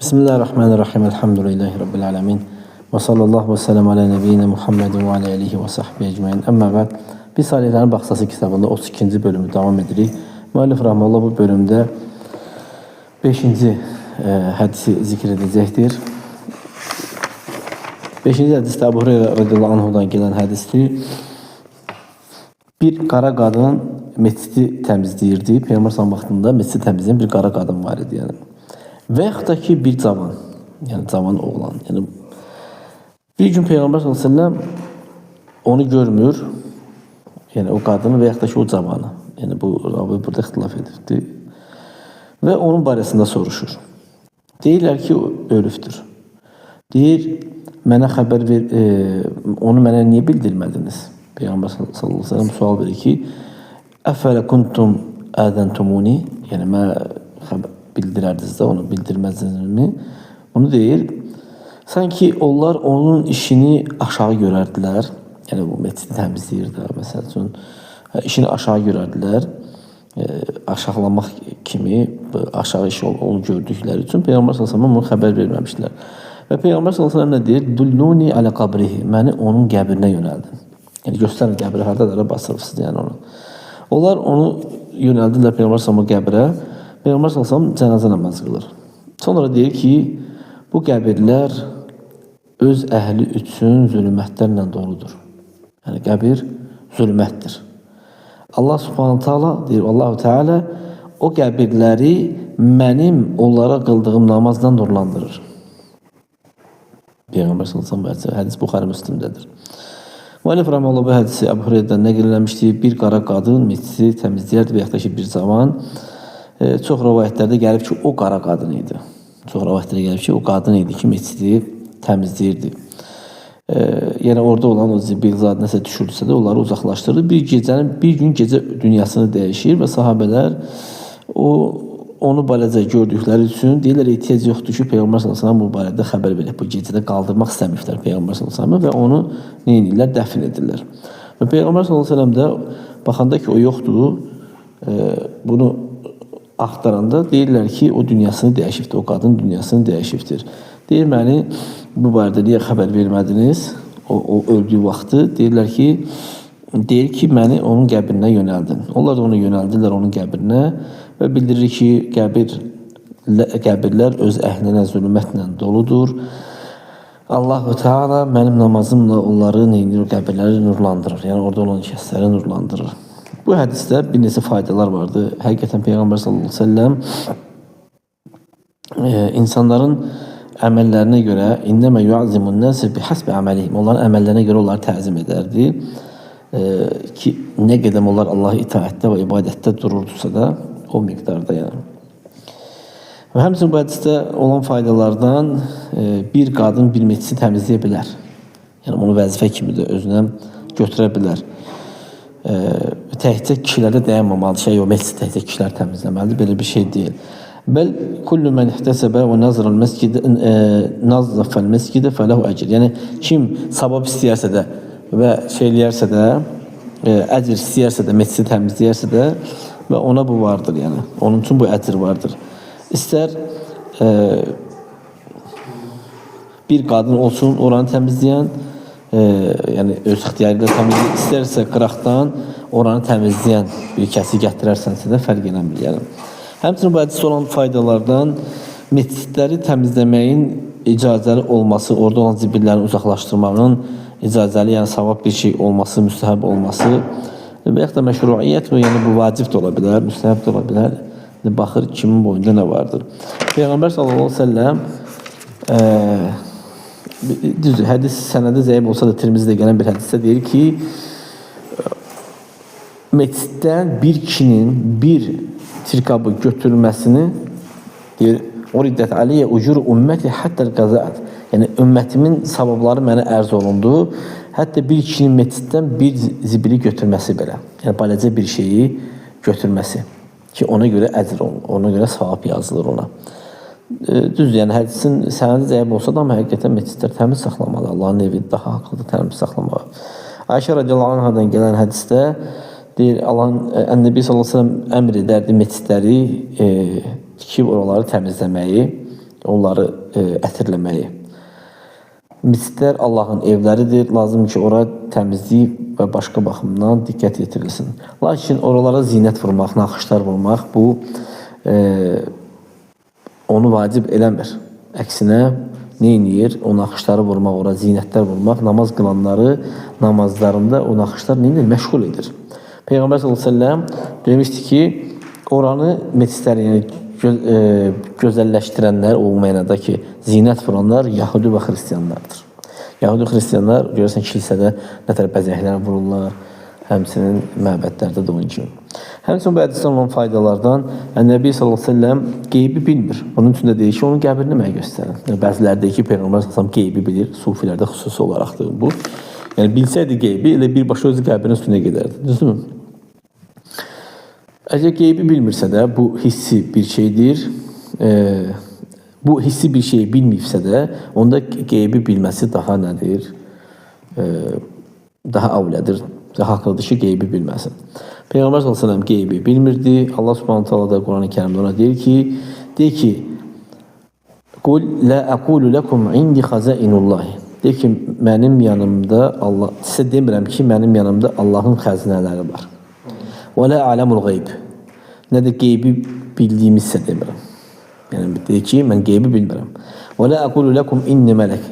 Bismillahirrahmanirrahim. Elhamdülillahi Rabbil alemin. Ve sallallahu ve sellem ala nebiyyina Muhammedin ve ala alihi ve sahbihi ecmaîn. Amma ba'd. Biz Salihlərin Baxsası kitabında 32-ci bölümü davam edirik. Müəllif rahmetullah bu bölümdə 5-ci hədisi zikr edəcəkdir. 5-ci hədisdə Əbu Hüreyrə radiyallahu anhudan gələn hədisdir. Bir qara qadın mescidi təmizləyirdi. Peyğəmbər sallallahu vaxtında mescidi təmizləyən bir qara qadın var idi yəni. Və yaxud da ki bir cavan, yəni cavan oğlan. Yəni bir gün Peyğəmbər sallallahu əleyhi və səlləm onu görmür. Yəni o qadını və yaxud da ki o cavanı. Yəni bu ravi burada ixtilaf edirdi. Və onun barəsində soruşur. Deyirlər ki o ölübdür. Deyir, mənə xəbər ver, onu mənə niyə bildirmədiniz? Peyğəmbər sallallahu əleyhi və səlləm sual verir ki, əfələ kuntum ədəntumuni? Yəni mənə bildirərdiniz də, onu bildirməzdinizmi? Onu deyir, sanki onlar onun işini aşağı görərdilər. Yəni bu mescidi təmizləyirdi, məsəl üçün. İşini aşağı görərdilər. Aşağılamaq kimi aşağı iş onu gördükləri üçün Peyğəmbər sallallahu əleyhi və səlləm onu xəbər verməmişlər. Və Peyğəmbər sallallahu əleyhi və səlləm nə deyir? Dulluni alə qabrihi. Məni onun qəbrinə yönəldin. Yəni göstərin qəbri hardadır, basılırsınız yəni onu. Onlar onu yönəldilər Peyğəmbər sallallahu qəbrə. Peyğəmbər sallallahu əleyhi və səlləm cənazə namazı qılır. Sonra deyir ki, bu qəbirlər öz əhli üçün zülmətlərlə doludur. Yəni qəbir zülmətdir. Allah Subhanahu taala deyir, Allahu Teala o qəbirləri mənim onlara qıldığım namazdan nurlandırır. Peyğəmbər sallallahu əleyhi və səlləm hədis Buxari Müslimdədir. Müəllif rahmetullah bu hədisi Əbu Hüreyrədən nəql etmişdi. Bir qara qadın mescidi təmizləyirdi və yaxud da ki bir zaman. Çox rivayətlərdə gəlib ki, o qara qadın idi. Çox rivayətlərdə gəlib ki, o qadın idi ki, mescidi təmizləyirdi. Yəni orada olan o zibil zad nəsə düşürdüsə də onları uzaqlaşdırdı. Bir gün gecə dünyasını dəyişir və sahabələr onu beləcə gördükləri üçün deyirlər, ehtiyac yoxdur ki, Peyğəmbər sallallahu əleyhi və səlləm bu barədə xəbər verib. Bu gecədə qaldırmaq istəmişlər Peyğəmbər sallallahu əleyhi və səlləm və onu nə edirlər? Dəfn edirlər. Və Peyğəmbər sallallahu əleyhi və səlləm də baxanda ki, o yoxdur, bunu axtaranda deyirlər ki, o dünyasını dəyişibdir, o qadın dünyasını dəyişibdir. Deyir, məni bu barədə niyə xəbər vermədiniz? O öldüyü vaxtı deyirlər ki, deyir ki, məni onun qəbrinə yönəldin. Onlar da onu yönəldilər onun qəbrinə və bildirir ki, qəbirlər öz əhlinə zülmətlə doludur. Allah-u Teala mənim namazımla onları o qəbirləri nurlandırır. Yəni orada olan şəxsləri nurlandırır. Bu hədisdə bir neçə faydalar vardı. Həqiqətən Peyğəmbər sallallahu əleyhi və səlləm insanların əməllərinə görə innəmə yu'azzimun nəsə bihasbi əməlihim. Onların əməllərinə görə onları təzim edərdi. Ki nə qədər onlar Allah'a itaətdə və ibadətdə dururdusa da o miqdarda yəni. Və həmçinin bu hədisdə olan faydalardan bir qadın bir mescidi təmizləyə bilər. Yəni onu vəzifə kimi də özünə götürə bilər. Təkcə kişilərdə dayanmamalı şey o mescid təkcə kişilər təmizləməlidir. Belə bir şey deyil. Bəl kullu men ihtesebe ve nazara al-mescid nazzafa al-mescid felahu ecr. Yəni kim savab istəyərsə də və şey eləyərsə də, əcr istəyərsə də, mescidi təmizləyərsə də və ona bu vardır yəni. Onun üçün bu əcr vardır. İstər bir qadın olsun oranı təmizləyən, yəni öz ixtiyarıyla təmizləyir, istərsə qıraqdan oranı təmizləyən bir kəsi gətirərsənsə də fərq eləmir. Yəni. Həmçinin bu hədisdə olan faydalardan mescidləri təmizləməyin icazəli olması, orada olan zibillərin uzaqlaşdırmağın icazəli, yəni savab bir şey olması, müstəhəb olması və yaxud da məşruiyyət mi, yəni bu vacib də ola bilər, müstəhəb də ola bilər. Baxır kimin boyunda nə vardır. Peyğəmbər sallallahu əleyhi və səlləm düzdür, hədis sənədi zəif olsa da Tirmizidə gələn bir hədisdə deyir ki, mesciddən bir kişinin bir tirkabı götürülməsini deyir, o riddət aliyyə ucur ümməti həttəl qəzaət. Yəni, ümmətimin savabları mənə ərz olundu. Hətta bir kişinin mesciddən bir zibili götürməsi belə. Yəni, baləcə bir şeyi götürməsi. Ki, ona görə əcr olunur, ona görə savab yazılır ona. Düzdür, yəni hədisin sənədi zəif olsa da, amma həqiqətən mescidlər təmiz saxlamalı. Allahın evi daha haqqlıdır təmiz saxlamalı. Ayşə radiyallahu anhadan gələn hədisdə deyir, Ən-Nəbi sallallahu əleyhi və səlləm əmr edərdi mescidləri tikib oraları təmizləməyi. onları ətirləməyi. Məscidlər Allahın evləridir. Lazım ki, ora təmizlik və başqa baxımdan diqqət yetirilsin. Lakin oralara zinət vurmaq, naxışlar vurmaq bu onu vacib eləmir. Əksinə nə edir? O naxışları vurmaq, ora zinətlər vurmaq, namaz qılanları namazlarında o naxışlar nə edir? Məşğul edir. Peyğəmbər s.ə.v demişdi ki, oranı məscidləri, yəni gözəlləşdirənlər, o mənada ki, zinət vuranlar Yahudi və Xristiyanlardır. Yahudi Xristiyanlar görürsən kilsədə nətər bəzəklər vururlar, həmçinin məbədlərdə də onun kimi. Həmçinin bu hədisdən olan faydalardan Nəbi s.ə.v qeybi bilmir. Bunun üçün də deyir ki, onun qəbrini mənə göstərin. Bəziləri deyir ki, Peyğəmbər s.ə.v qeybi bilir, sufilərdə xüsusi olaraqdır bu. Yəni bilsəydi qeybi, elə birbaşa özü qəbrin üstünə gedərdi. Düzdürmü? Əgər qeybi bilmirsə də bu hissi bir şeydir. Bu hissi bir şeyi bilməyibsə də onda qeybi bilməsi daha nədir? Daha avlədir. Daha haqlıdır ki, qeybi bilməsin. Peyğəmbər s.ə.v qeybi bilmirdi. Allah subhanahu ta'ala da Quran-ı Kərimdə ona deyir ki, Qul la aqulu lakum indi xazainullahi. Deyir ki, mənim yanımda Allah, sizə demirəm ki, mənim yanımda Allahın xəzinələri var. Və la aləmul qeyb. Nə də qeybi bildiyimi sizə demirəm. Yəni, deyir ki, mən qeybi bilmirəm. Və la aqulu lakum inni mələk.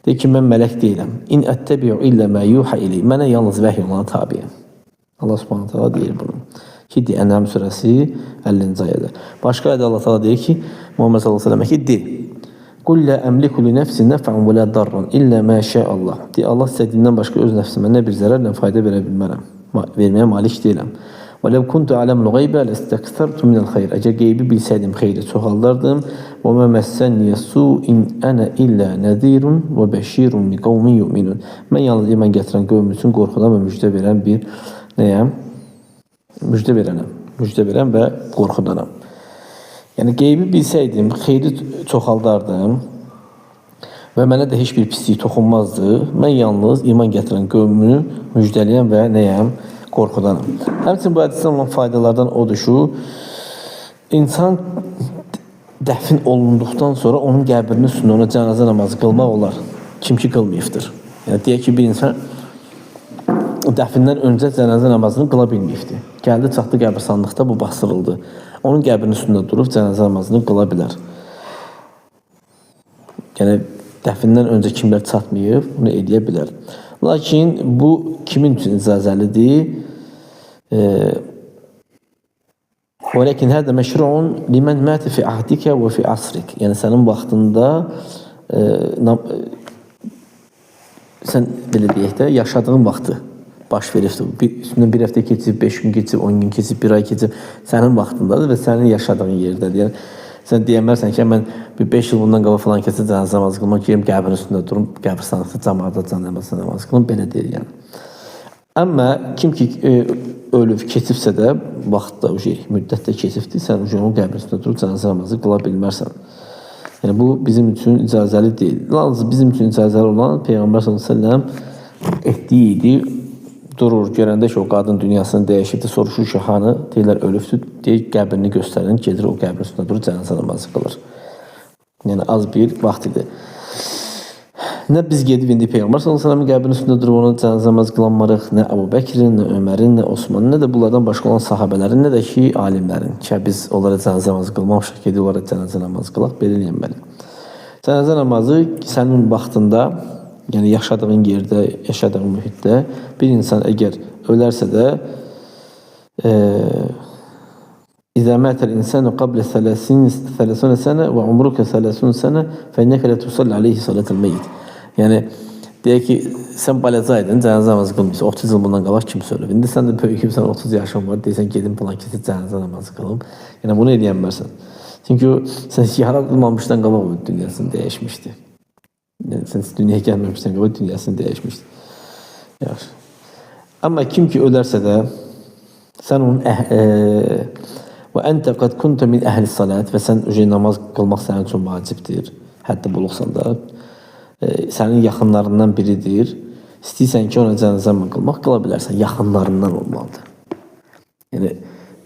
Deyir ki, mən mələk deyiləm. İn ətəbi'u illə mə yuha ili. Mənə yalnız vəhiy olana tabiyəm. Allah subhanahu ta'ala deyir bunu. Ki, Ən'am surəsi 50-ci ayədə. Başqa ayədə Allah ta'ala deyir ki, Muhammed s.ə.v ki, de. Qul la əmliku li nəfsi nəf'an və la darran illə mə şə'allah. Deyir, Allah istədiyindən başqa öz nəfsimə nə bir zərər, nə fayda verə bilmərəm. Verməyə malik deyiləm. Və ləv kuntu aləmul qeybə ləstəksərtu minəl xeyr. Əgər qeybi bilsəydim xeyri çoxaldardım. Və mə məssənniyə su'in ənə illə nəzirun və bəşirun li qavmin yu'minun. Mən yalnız iman gətirən qövm üçün qorxudan və müjdə verən bir nəyəm? Müjdə verənəm. Müjdə verən və qorxudanam. Yəni qeybi bilsəydim xeyri çoxaldardım və mənə də heç bir pislik toxunmazdı. Mən yalnız iman gətirən qövmünü müjdələyən və nəyəm? Qorxudanam. Həmçinin bu hədisdən olan faydalardan odur şu, insan dəfn olunduqdan sonra onun qəbrinin üstündə ona cənazə namazı qılmaq olar. Kim ki qılmayıbdır. Yəni deyək ki, bir insan dəfindən öncə cənazə namazını qıla bilməyibdir. Gəldi, çatdı qəbirstanlıqda, bu basdırıldı. Onun qəbrinin üstündə durub cənazə namazını qıla bilər. Yəni dəfindən öncə kimlər çatmayıb, bunu edə bilər. Lakin bu kimin üçün icazəlidir? Velakin hada məşruun limen mata fi ahdika və fi asrik. Yəni sənin vaxtında sən belə deyək də yaşadığın vaxtı baş veribdir. Üstündən bir həftə keçib, 5 gün keçib, 10 gün keçib, 1 ay keçib sənin vaxtındadır və sənin yaşadığın yerdədir. Yəni sən deyəmərsən ki, mən bir 5 il bundan qabaq falan keçib cənazə namazı qılmaq, gerim qəbrin üstündə durum, qəbirstanlıqda cəmaatda cənazə namazı qılım, belə deyir yəni. Amma kim ki ölüb keçibsə də, vaxtda müddətdə keçibdir, sən onun qəbrin üstündə durub cənazə namazı qıla bilmərsən. Yəni bu bizim üçün icazəli deyil. Yalnız bizim üçün icazəli olan Peyğəmbər s.ə.v etdiyi idi. Durur, görəndə ki, o qadın dünyasını dəyişibdir, soruşur ki, hanı, deyirlər, ölübdür, deyir, qəbrini göstərin, gedir o qəbrin üstündə durur, cənazə namazı qılır. Yəni, az bir vaxt idi. Nə biz gedib indi Peyğəmbər s.ə.v qəbrin üstündə durub ona cənazə namazı qılanmarıq, nə Əbu Bəkirin, nə Ömərin, nə Osmanın, nə də bunlardan başqa olan sahabələrin, nə də ki, alimlərin. Ki, biz onlara cənazə namazı qılmamışıq, gedib onlara cənazə namazı qılaq, belə eləyənməli. Cənazə namazı sənin vaxtında, yəni yaşadığın yerdə, yaşadığın mühitdə bir insan əgər ölərsə də İzə mətəl insanu qablə 30 sənə və umruka 30 sənə fənnəkə lə tusalli aleyhi salətəl meyyid. Yəni, deyək ki, sən balacaydın, cənazə namazı qılmışsın, 30 il bundan qabaq kimsə ölüb. İndi sən də böyükümsən, 30 yaşın var, deysən, gedin falan kesin cənazə namazı qılım. Yəni, bunu eləyənmərsən. Çünki sən yaradılmamışdan qabaq o dünyasını dəyişmişdi. Yəni, sən dünyaya gəlməmişdən qabaq dünyasını dəyişmişdi. Yaxşı. Amma kim ki ölərsə də, sən onun və əntə qad kunta min əhli salət və sən namaz qılmaq sənin üçün vacibdir, hətta buluqsan da, sənin yaxınlarından biridir. İstəyirsən ki, ona cənazə qılmaq, qıla bilərsən, yaxınlarından olmalıdır. Yəni,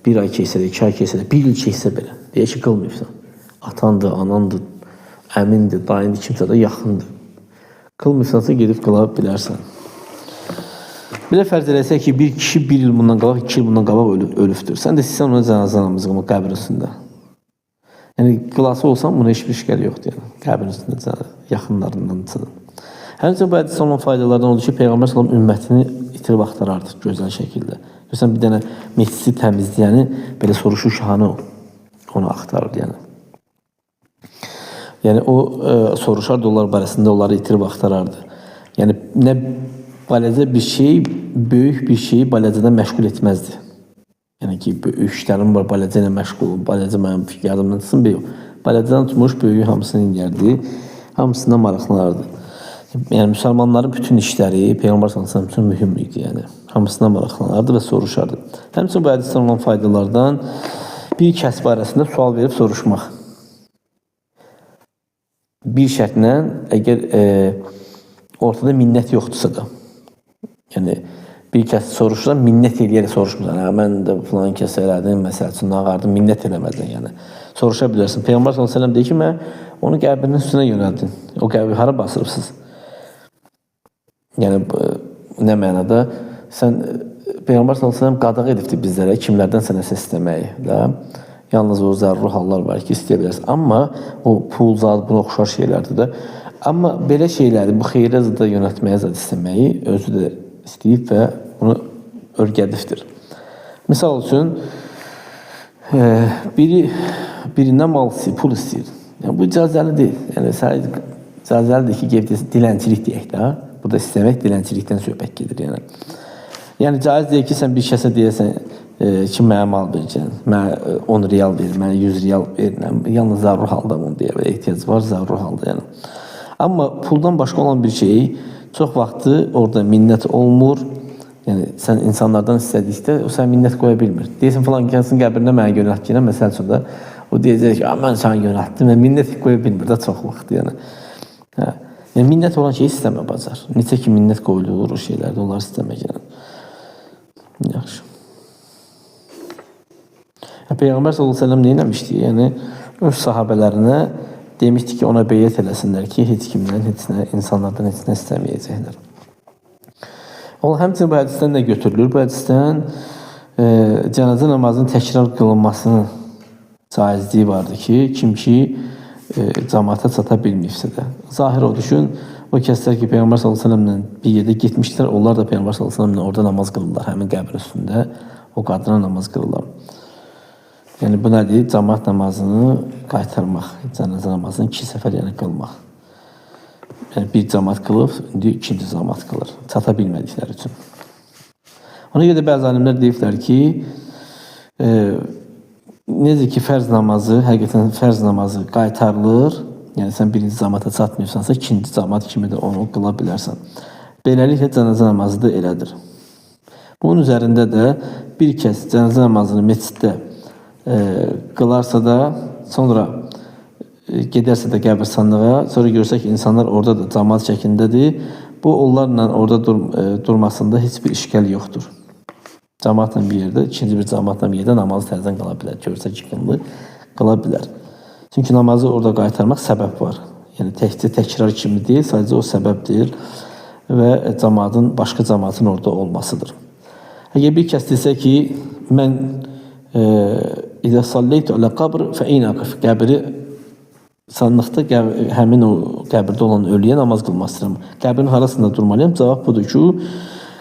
1 ay keçsə də, 2 ay keçsə də, 1 il keçsə belə, deyək ki, qılmayıbsan. Atandır, anandır, əmindir, dayındır, kimsə də yaxındır. Qılmırsansa gedib qıla bilərsən. Bir də fərz eləsək ki, bir kişi 1 il bundan qabaq, 2 il bundan qabaq ölübdür. Sən də istəyirsən ona cənazə namazı qılmaq qəbrin üstündə. Yəni qılası olsan buna heç bir işgal yoxdur. Yəni qəbrin üstündə yaxınlarındandır. Həmçinin bu hədisdə olan faydalardan odur ki, Peyğəmbər sallallahu ümmətini itirib axtarardı gözəl şəkildə. Görsən bir dənə mescidi təmizləyəni belə soruşur ki, hanı onu axtarır yəni. Yəni o soruşardı onlar barəsində, onları itirib axtarardı. Yəni nə baləcə bir şey, böyük bir şeyi baləcədən məşğul etməzdi. Yəni ki, böyük işlərim var, baləcə ilə məşğul, baləcə mənim yardımdan çıxsın, yox. Baləcədən tutmuş böyüyü hamısını inlərdi, hamısından maraqlanardı. Yəni müsəlmanların bütün işləri Peyğəmbər sallallahu əleyhi və səlləm üçün mühüm idi, yəni. Hamısından maraqlanardı və soruşardı. Həmçinin bu hədisdən olan faydalardan bir kəsb barəsində sual verib soruşmaq. Bir şərtlə, əgər ortada minnət yoxdursa da, yəni bir kəs soruşursa, minnət eləyərək soruşmursan. Mən də filan kəs elədim, məsəl üçün ağardım, minnət eləmədin, yəni. Soruşa bilərsin. Peyğəmbər sallallahu əleyhi və səlləm deyir ki, mən onu qəbrinin üstünə yönəldin. O qəbri hara basırıbsınız? Yəni nə mənada? Sən Peyğəmbər sallallahu əleyhi və səlləm qadağan edibdir bizlərə kimlərdən sənəsə istəməyi də. Yalnız o zəruri hallar var ki, istəyə bilərsən. Amma o pul zad, buna oxşar şeylərdir də. Amma belə şeyləri bu xeyrə zada yönətməyə zad istəməyi özü də istəyib və bunu örgədifdir. Misal üçün, birindən mal istəyir, pul istəyir. Yəni, bu icazəli deyil. Yəni, icazəlidir ki, dilənçilik deyək də. Burada istəmək dilənçilikdən söhbət gedir. Yəni caiz deyil ki, sən bir kəsə deyəsən ki, mənə mal verəcəksən, mənə 10 real ver, mənə 100 real ver. Yalnız zəruri halda bunu deyə və ehtiyac var, zəruri halda. Yəni. Amma puldan başqa olan bir şeyi çox vaxtı orada minnət olmur. Yəni, sən insanlardan istədikdə o sən minnət qoya bilmir. Deyəsən, falan kəsin qəbrinə mənə yönəltdiyinə, məsəl üçün də o deyəcək ki, mən sənə yönəltdim və minnət qoya bilmir də çox vaxt. Yəni, minnət olan şeyi istəmə bacar. Necə ki, minnət qoyulur o şeylərdə, onları istəmək. Yaxşı. Peyğəmbər sallallahu əleyhi və səlləm nə etmişdi? Yəni, öz sahabələrinə demişdi ki, ona beyyət eləsinlər ki, heç kimdən, heç nə, insanlardan heç nə istəməyəcəklər. Həmçinin bu hədisdən nə götürülür? Bu hədisdən cənazə namazının təkrar qılınmasının caizliyi vardır ki, kim ki cəmaata çata bilməyibsə də. Zahir o düşün, o kəslər ki, Peyğəmbər sallallahu əleyhi və səlləmlə bir yerdə getmişlər, onlar da Peyğəmbər sallallahu əleyhi və səlləmlə orada namaz qılırlar, həmin qəbrin üstündə o qadına namaz qılırlar. Yəni bu nədir? Cəmaat namazını qaytarmaq, cənazə namazını 2 səfər yəni qılmaq. Yəni bir cəmaat qılıb, indi ikinci cəmaat qılır, çata bilmədikləri üçün. Ona görə də bəzi alimlər deyiblər ki, necə ki fərz namazı, həqiqətən fərz namazı qaytarılır, yəni sən birinci cəmaata çatmıyorsansa, ikinci cəmaat kimi də onu qıla bilərsən. Beləliklə cənazə namazı da elədir. Bunun üzərində də bir kəs cənazə namazını məsciddə qılarsa da, sonra gedərsə də qəbirstanlığa, sonra görsə ki, insanlar orada da cəmaat şəklindədir, bu onlarla orada durmasında heç bir işgal yoxdur. Cəmaatla bir yerdə, ikinci bir cəmaatla bir yerdə namazı təzən qıla bilər, görsə ki, qıla bilər. Çünki namazı orada qaytarmaq səbəb var. Yəni təkcə təkrar kimi deyil, sadəcə o səbəbdir və cəmaatın, başqa cəmaatın orada olmasıdır. Əgər bir kəs desə ki, mən İzə salleytu alə qabr fə inaqif, qəbri sandıqda həmin o qəbirdə olan ölüyə namaz qılmaq istəyirəm. Qəbrin arasında durmalıyam. Cavab budur ki,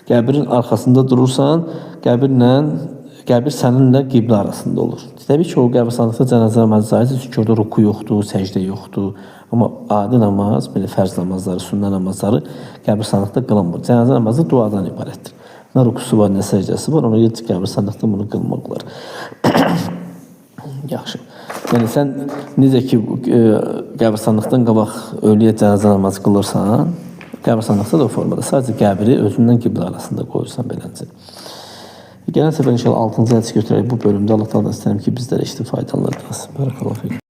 qəbrin arxasında durursan, qəbir səninlə qiblə arasında olur. Təbii ki, o qəbir sandıqda cənazə namazı caizdir, çünki orada ruku yoxdur, səcdə yoxdur. Amma adi namaz, belə fərz namazları, sünnə namazları qəbir sandıqda qılınmır. Cənazə namazı duadan ibarətdir. Nə rukusu var, nə səcdəsi var, ona görə qəbir sandıqda bunu qılmaq olar. Yaxşı. Yəni sən necə ki qəbirstanlıqdan qabaq ölüyə cənazə namazı qılırsan, qəbirstanlıqda da o formada sadəcə qəbri özündən qiblə arasında qoyursan beləncə. Gələn səfər inşallah 6-cı hədis götürərək bu bölümdə Allah təala istəyirəm ki, bizlərə faydalı olsun. Barakallahu fikum.